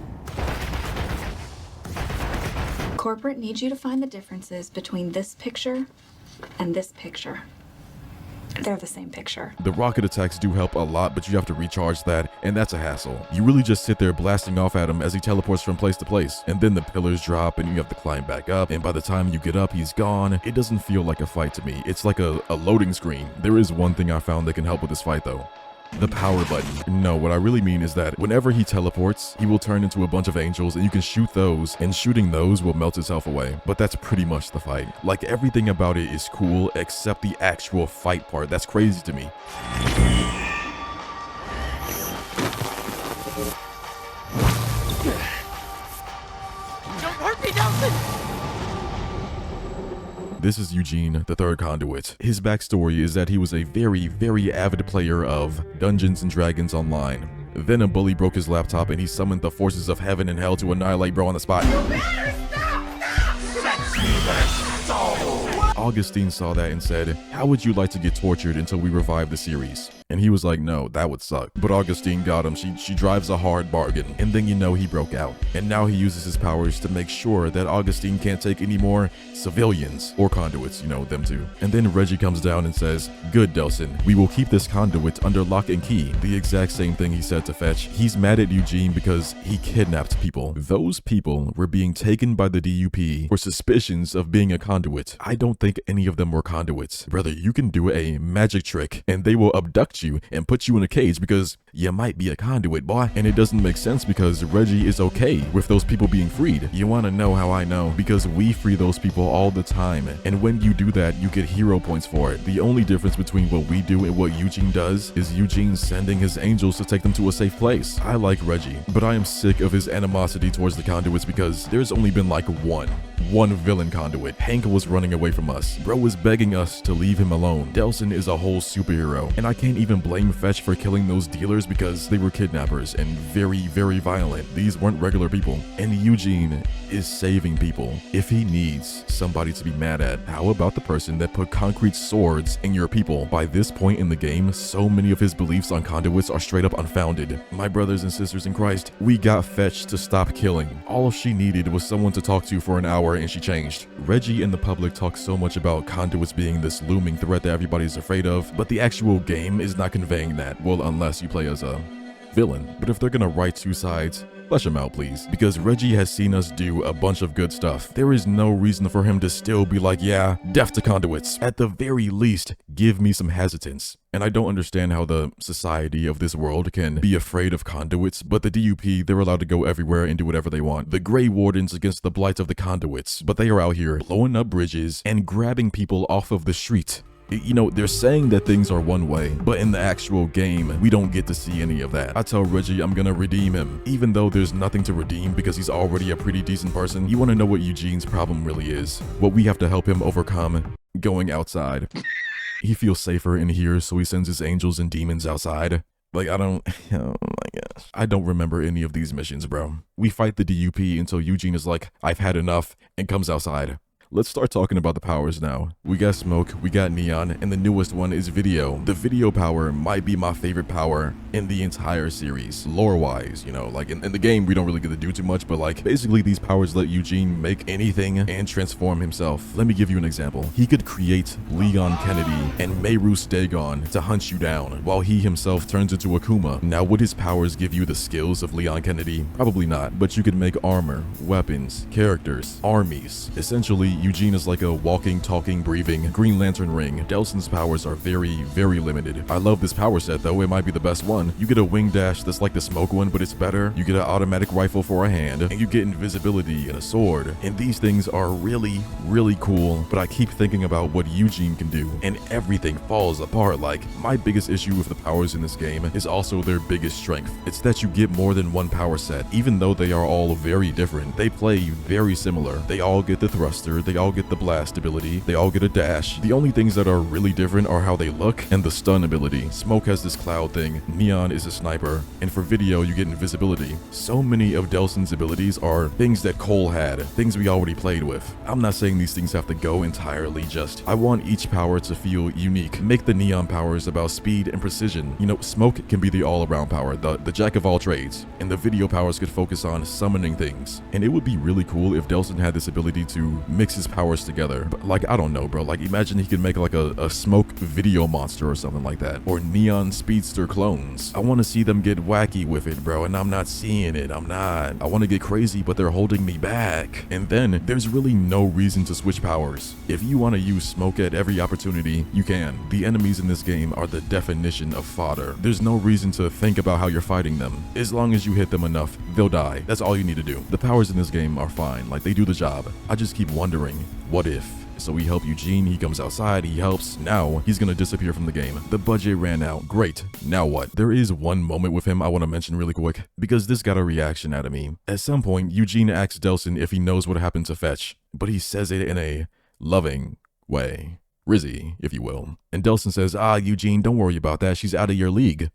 Corporate needs you to find the differences between this picture and this picture. They're the same picture. The rocket attacks do help a lot, but you have to recharge that, and that's a hassle. You really just sit there blasting off at him as he teleports from place to place, and then the pillars drop and you have to climb back up, and by the time you get up, he's gone. It doesn't feel like a fight to me. It's like a loading screen. There is one thing I found that can help with this fight though. The power button. No, what I really mean is that whenever he teleports, he will turn into a bunch of angels and you can shoot those, and shooting those will melt itself away. But that's pretty much the fight. Like, everything about it is cool except the actual fight part. That's crazy to me. Don't hurt me, Nelson! This is Eugene, the third conduit. His backstory is that he was a very, very avid player of Dungeons & Dragons Online. Then a bully broke his laptop and he summoned the forces of heaven and hell to annihilate bro on the spot. Augustine saw that and said, "How would you like to get tortured until we revive the series?" And he was like, "No, that would suck." But Augustine got him. She drives a hard bargain. And then you know he broke out. And now he uses his powers to make sure that Augustine can't take any more civilians or conduits, you know, them too. And then Reggie comes down and says, "Good, Delsin, we will keep this conduit under lock and key." The exact same thing he said to Fetch. He's mad at Eugene because he kidnapped people. Those people were being taken by the DUP for suspicions of being a conduit. I don't think any of them were conduits. Brother, you can do a magic trick and they will abduct you and put you in a cage because you might be a conduit, boy. And it doesn't make sense because Reggie is okay with those people being freed. You want to know how I know? Because we free those people all the time. And when you do that, you get hero points for it. The only difference between what we do and what Eugene does is Eugene sending his angels to take them to a safe place. I like Reggie, but I am sick of his animosity towards the conduits because there's only been like one villain conduit. Hank was running away from us. Bro was begging us to leave him alone. Delsin is a whole superhero, and I can't even blame Fetch for killing those dealers because they were kidnappers and very, very violent. These weren't regular people. And Eugene is saving people. If he needs somebody to be mad at, how about the person that put concrete swords in your people? By this point in the game, so many of his beliefs on conduits are straight up unfounded. My brothers and sisters in Christ, we got Fetch to stop killing. All she needed was someone to talk to for an hour and she changed. Reggie and the public talk so much about conduits being this looming threat that everybody's afraid of, but the actual game is not conveying that. Well, unless you play as a villain. But if they're gonna write two sides, flesh him out, please. Because Reggie has seen us do a bunch of good stuff. There is no reason for him to still be like, yeah, death to conduits. At the very least, give me some hesitance. And I don't understand how the society of this world can be afraid of conduits, but the DUP, they're allowed to go everywhere and do whatever they want. The Grey Wardens against the blight of the conduits, but they are out here blowing up bridges and grabbing people off of the street. You know, they're saying that things are one way, but in the actual game, we don't get to see any of that. I tell Reggie I'm gonna redeem him, even though there's nothing to redeem because he's already a pretty decent person. You wanna know what Eugene's problem really is? What we have to help him overcome? Going outside. He feels safer in here, so he sends his angels and demons outside. Like, I don't, oh my God. I don't remember any of these missions, bro. We fight the DUP until Eugene is like, I've had enough, and comes outside. Let's start talking about the powers now. We got smoke, we got neon, and the newest one is video. The video power might be my favorite power in the entire series, lore-wise, you know, like in the game we don't really get to do too much, but like basically these powers let Eugene make anything and transform himself. Let me give you an example. He could create Leon Kennedy and Mayru's Dagon to hunt you down, while he himself turns into Akuma. Now, would his powers give you the skills of Leon Kennedy? Probably not, but you could make armor, weapons, characters, armies. Essentially, Eugene is like a walking, talking, breathing Green Lantern ring. Delson's powers are very, very limited. I love this power set though, it might be the best one. You get a wing dash that's like the smoke one, but it's better. You get an automatic rifle for a hand, and you get invisibility and a sword. And these things are really, really cool, but I keep thinking about what Eugene can do, and everything falls apart. Like, my biggest issue with the powers in this game is also their biggest strength. It's that you get more than one power set. Even though they are all very different, they play very similar. They all get the thruster, they all get the blast ability, they all get a dash. The only things that are really different are how they look and the stun ability. Smoke has this cloud thing, Neon is a sniper, and for video you get invisibility. So many of Delson's abilities are things that Cole had, things we already played with. I'm not saying these things have to go entirely, just I want each power to feel unique. Make the Neon powers about speed and precision. You know, Smoke can be the all-around power, the jack of all trades, and the video powers could focus on summoning things. And it would be really cool if Delson had this ability to mix his powers together. But like, I don't know, bro, like imagine he could make like a Smoke video monster or something like that, or Neon speedster clones. I want to see them get wacky with it, bro, and I'm not seeing it. I want to get crazy, but they're holding me back. And then there's really no reason to switch powers. If you want to use Smoke at every opportunity, you can. The enemies in this game are the definition of fodder. There's no reason to think about how you're fighting them. As long as you hit them enough, they'll die. That's all you need to do. The powers in this game are fine, like they do the job. I just keep wondering, what if? So we help Eugene, he comes outside, he helps. Now he's gonna disappear from the game. The budget ran out. Great. Now what? There is one moment with him I want to mention really quick, because this got a reaction out of me. At some point, Eugene asks Delson if he knows what happened to Fetch, but he says it in a loving way. Rizzy, if you will. And Delson says, Eugene, don't worry about that. She's out of your league.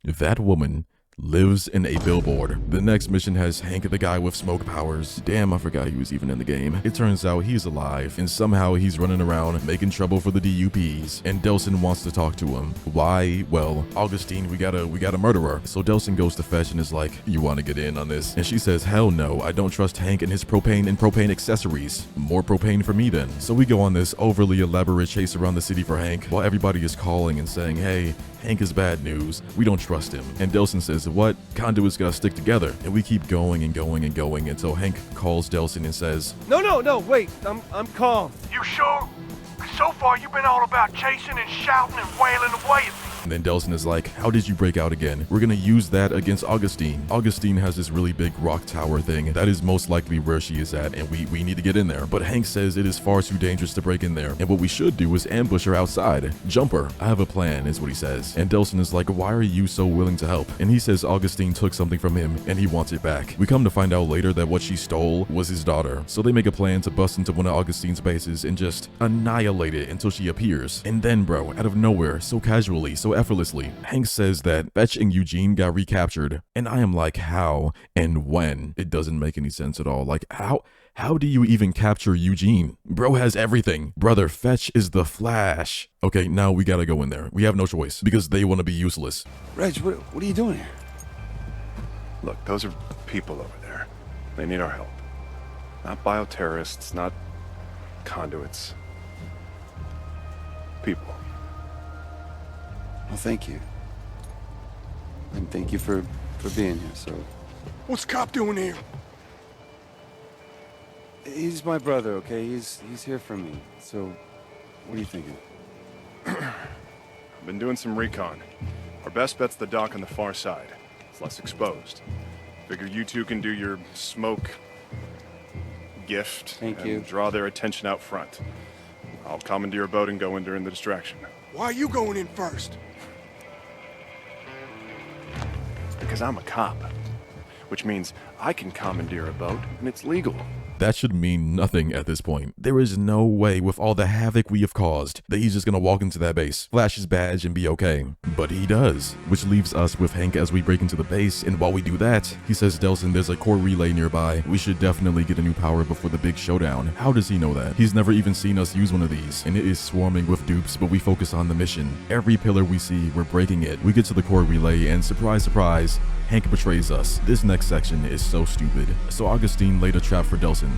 That woman lives in a billboard. The next mission has Hank, the guy with smoke powers. Damn, I forgot he was even in the game. It turns out he's alive, and somehow he's running around making trouble for the DUPs, and Delson wants to talk to him. Why? Well, Augustine, we got a murderer. So Delson goes to Fetch and is like, you want to get in on this? And she says, hell no, I don't trust Hank and his propane and propane accessories. More propane for me then. So we go on this overly elaborate chase around the city for Hank, while everybody is calling and saying, hey, Hank is bad news. We don't trust him. And Delson says, what? Conduits gotta stick together. And we keep going and going and going until Hank calls Delson and says, No, wait. I'm calm. You sure? 'Cause so far you've been all about chasing and shouting and wailing away at me. and then Delson is like, how did you break out again? We're gonna use that against Augustine. Augustine has this really big rock tower thing. That is most likely where she is at, and we need to get in there. But Hank says it is far too dangerous to break in there, and what we should do is ambush her outside. Jump her. I have a plan, is what he says. And Delson is like, why are you so willing to help? And he says Augustine took something from him, and he wants it back. We come to find out later that what she stole was his daughter. So they make a plan to bust into one of Augustine's bases and just annihilate it until she appears. And then, bro, out of nowhere, so casually, so effortlessly, Hank says that Fetch and Eugene got recaptured. And I am like, how and when? It doesn't make any sense at all. Like, how do you even capture Eugene? Bro has everything. Brother, Fetch is the Flash. Okay, now we gotta go in there. We have no choice because they want to be useless. Reg, what are you doing here? Look, those are people over there. They need our help. Not bioterrorists, not conduits. People. Well, thank you. And thank you for being here, so... What's Cop doing here? He's my brother, okay? He's here for me. So, what are you thinking? I've been doing some recon. Our best bet's the dock on the far side. It's less exposed. Figure you two can do your smoke gift. Thank you. Draw their attention out front. I'll commandeer a boat and go in during the distraction. Why are you going in first? Because I'm a cop. Which means I can commandeer a boat, and it's legal. That should mean nothing at this point. There is no way with all the havoc we have caused that he's just gonna walk into that base, flash his badge, and be okay. But he does, which leaves us with Hank as we break into the base, and while we do that, he says, Delsin, there's a core relay nearby. We should definitely get a new power before the big showdown. How does he know that? He's never even seen us use one of these, and it is swarming with dupes, but we focus on the mission. Every pillar we see, we're breaking it. We get to the core relay, and surprise, surprise, Hank betrays us. This next section is so stupid. So Augustine laid a trap for Delsin.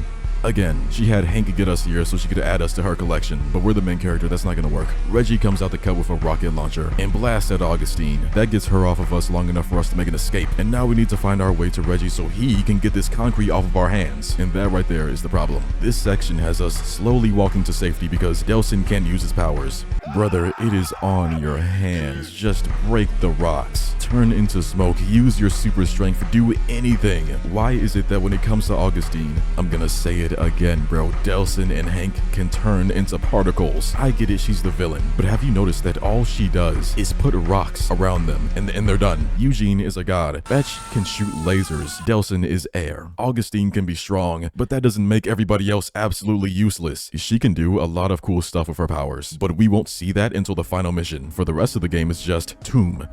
Again, she had Hank get us here so she could add us to her collection, but we're the main character, that's not gonna work. Reggie comes out the cut with a rocket launcher and blasts at Augustine. That gets her off of us long enough for us to make an escape, and now we need to find our way to Reggie so he can get this concrete off of our hands. And that right there is the problem. This section has us slowly walking to safety because Delsin can't use his powers. Brother, it is on your hands. Just break the rocks. Turn into smoke, use your super strength, do anything. Why is it that when it comes to Augustine, I'm gonna say it again, bro, Delsin and Hank can turn into particles. I get it, she's the villain, but have you noticed that all she does is put rocks around them and they're done? Eugene is a god. Fetch can shoot lasers. Delsin is air. Augustine can be strong, but that doesn't make everybody else absolutely useless. She can do a lot of cool stuff with her powers, but we won't see that until the final mission. For the rest of the game, it's just tomb,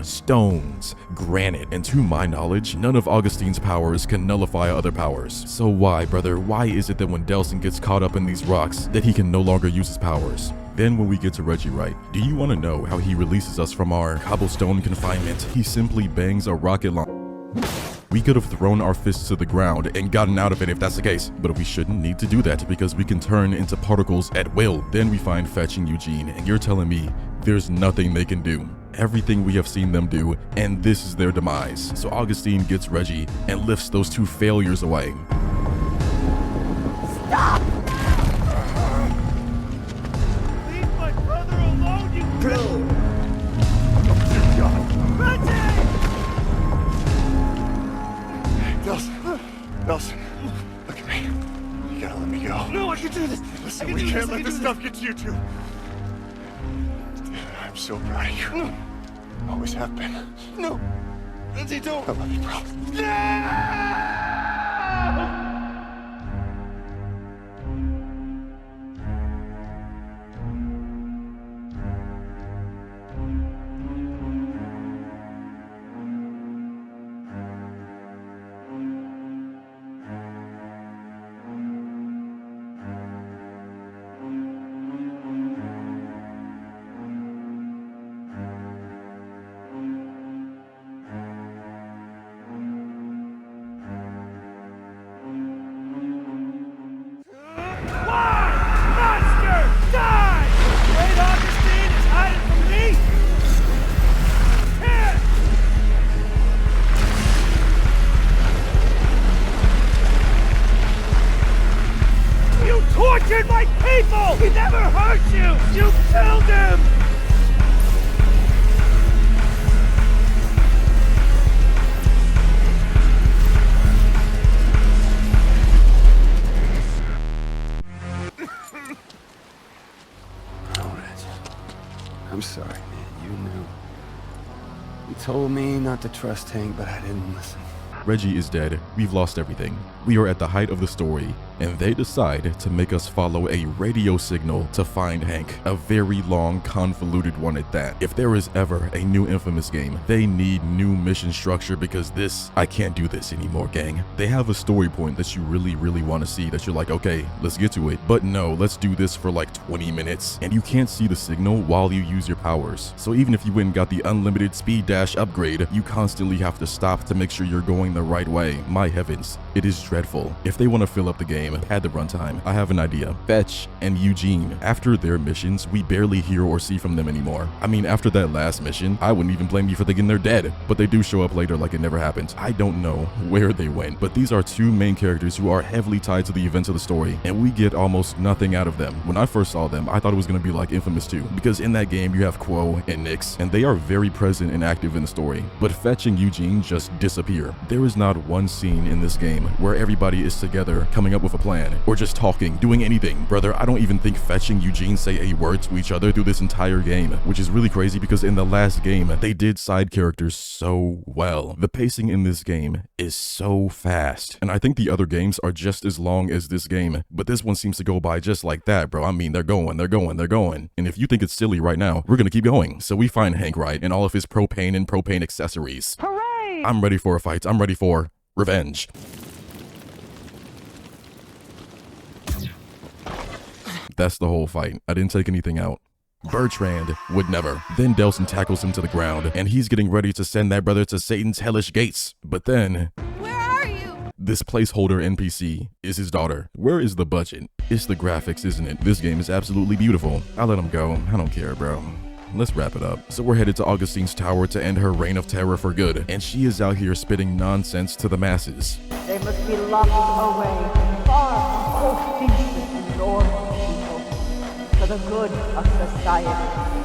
stones, granite, and to my knowledge, none of Augustine's powers can nullify other powers. So why, brother, why is it that when Delsin gets caught up in these rocks, that he can no longer use his powers? Then when we get to Reggie Wright, do you want to know how he releases us from our cobblestone confinement? He simply bangs a rocket launcher. We could have thrown our fists to the ground and gotten out of it if that's the case, but we shouldn't need to do that because we can turn into particles at will. Then we find Fetch and Eugene, and you're telling me there's nothing they can do. Everything we have seen them do, and this is their demise. So Augustine gets Reggie and lifts those two failures away. Stop! Leave my brother alone, you criminal! Delsin, look at me. You gotta let me go. No, I can do this. Listen, we can't let this stuff get to you two. I'm so proud of you. Always have been. No, Lindsay, don't. I love you, bro. No! Tortured my people! He never hurt you! You killed him! Oh, Reg. I'm sorry, man. You knew. You told me not to trust Hank, but I didn't listen. Reggie is dead. We've lost everything. We are at the height of the story, and they decide to make us follow a radio signal to find Hank. A very long, convoluted one at that. If there is ever a new Infamous game, they need new mission structure because I can't do this anymore, gang. They have a story point that you really, really want to see that you're like, okay, let's get to it. But no, let's do this for like 20 minutes. And you can't see the signal while you use your powers. So even if you went and got the unlimited speed dash upgrade, you constantly have to stop to make sure you're going the right way. My heavens, it is dreadful. If they want to fill up the game, pad the runtime. I have an idea. Fetch and Eugene, after their missions, we barely hear or see from them anymore. I mean, after that last mission, I wouldn't even blame you for thinking they're dead, but they do show up later like it never happened. I don't know where they went, but these are two main characters who are heavily tied to the events of the story, and we get almost nothing out of them. When I first saw them, I thought it was going to be like Infamous 2, because in that game you have Quo and Nix, and they are very present and active in the story, but Fetch and Eugene just disappear. There is not one scene in this game where everybody is together coming up with with a plan, or just talking, doing anything. Brother, I don't even think Fetch and Eugene say a word to each other through this entire game, which is really crazy because in the last game, they did side characters so well. The pacing in this game is so fast, and I think the other games are just as long as this game, but this one seems to go by just like that, bro. I mean, they're going. And if you think it's silly right now, we're gonna keep going. So we find Hank Wright and all of his propane and propane accessories. Hooray! I'm ready for a fight. I'm ready for revenge. That's the whole fight. I didn't take anything out. Bertrand would never. Then Delsin tackles him to the ground, and he's getting ready to send that brother to Satan's hellish gates. But then... Where are you? This placeholder NPC is his daughter. Where is the budget? It's the graphics, isn't it? This game is absolutely beautiful. I'll let him go. I don't care, bro. Let's wrap it up. So we're headed to Augustine's tower to end her reign of terror for good, and she is out here spitting nonsense to the masses. They must be locked away, far from decent and normal people, for the good of society.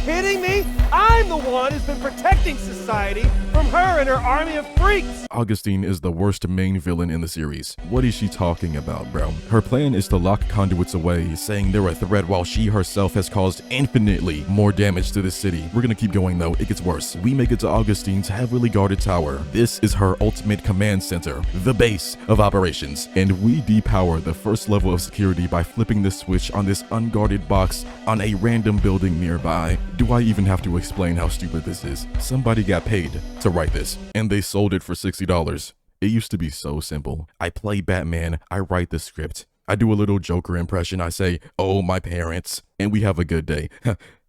Kidding me? I'm the one who's been protecting society from her and her army of freaks! Augustine is the worst main villain in the series. What is she talking about, bro? Her plan is to lock conduits away, saying they're a threat while she herself has caused infinitely more damage to this city. We're gonna keep going though, it gets worse. We make it to Augustine's heavily guarded tower. This is her ultimate command center, the base of operations. And we depower the first level of security by flipping the switch on this unguarded box on a random building nearby. Do I even have to explain how stupid this is? Somebody got paid to write this, and they sold it for $60. It used to be so simple. I play Batman, I write the script, I do a little Joker impression, I say, "Oh, my parents," and we have a good day.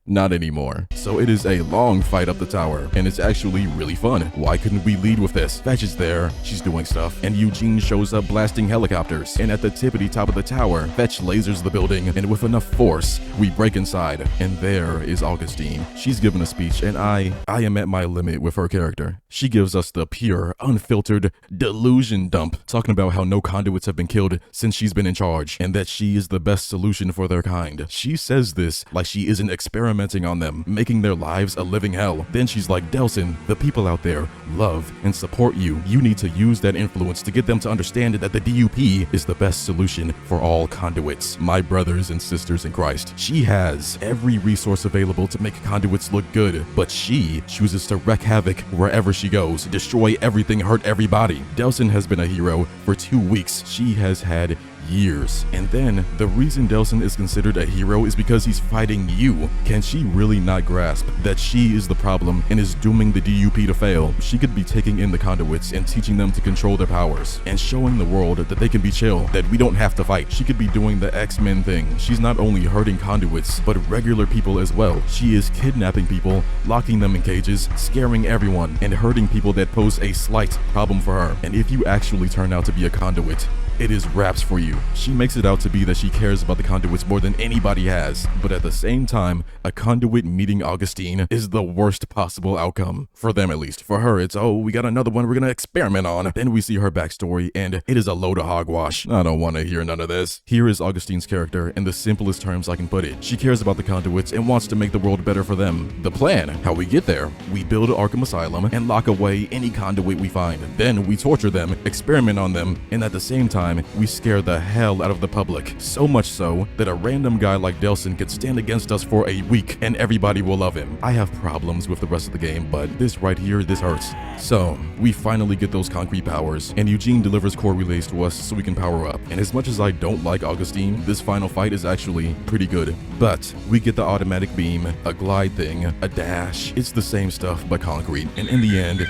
Not anymore. So it is a long fight up the tower, and it's actually really fun. Why couldn't we lead with this? Fetch is there, she's doing stuff, and Eugene shows up blasting helicopters. And at the tippity top of the tower, Fetch lasers the building, and with enough force, we break inside. And there is Augustine. She's given a speech, and I am at my limit with her character. She gives us the pure, unfiltered delusion dump, talking about how no conduits have been killed since she's been in charge, and that she is the best solution for their kind. She says this like she isn't experimenting on them, making their lives a living hell. Then she's like, Delsin, the people out there love and support you. You need to use that influence to get them to understand that the DUP is the best solution for all conduits. My brothers and sisters in Christ, she has every resource available to make conduits look good, but she chooses to wreak havoc wherever she goes, destroy everything, hurt everybody. Delsin has been a hero for 2 weeks. She has had years. And then the reason Delsin is considered a hero is because he's fighting you. Can she really not grasp that she is the problem and is dooming the DUP to fail? She could be taking in the conduits and teaching them to control their powers and showing the world that they can be chill, that we don't have to fight. She could be doing the X-Men thing. She's not only hurting conduits, but regular people as well. She is kidnapping people, locking them in cages, scaring everyone, and hurting people that pose a slight problem for her. And if you actually turn out to be a conduit, it is raps for you. She makes it out to be that she cares about the conduits more than anybody has, but at the same time, a conduit meeting Augustine is the worst possible outcome. For them at least. For her, it's, oh, we got another one we're gonna experiment on. Then we see her backstory, and it is a load of hogwash. I don't want to hear none of this. Here is Augustine's character in the simplest terms I can put it. She cares about the conduits and wants to make the world better for them. The plan, how we get there, we build Arkham Asylum and lock away any conduit we find. Then we torture them, experiment on them, and at the same time, we scare the hell out of the public. So much so that a random guy like Delsin could stand against us for a week and everybody will love him. I have problems with the rest of the game, but this right here, this hurts. So, we finally get those concrete powers, and Eugene delivers core relays to us so we can power up. And as much as I don't like Augustine, this final fight is actually pretty good. But we get the automatic beam, a glide thing, a dash. It's the same stuff but concrete. And in the end,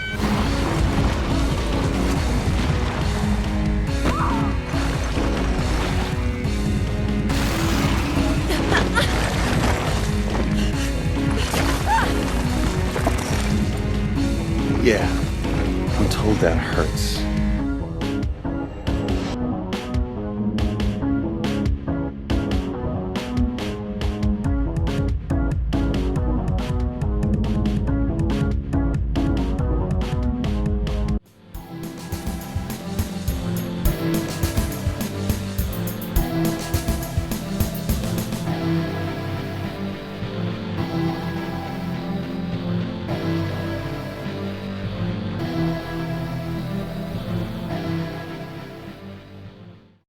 yeah, I'm told that hurts.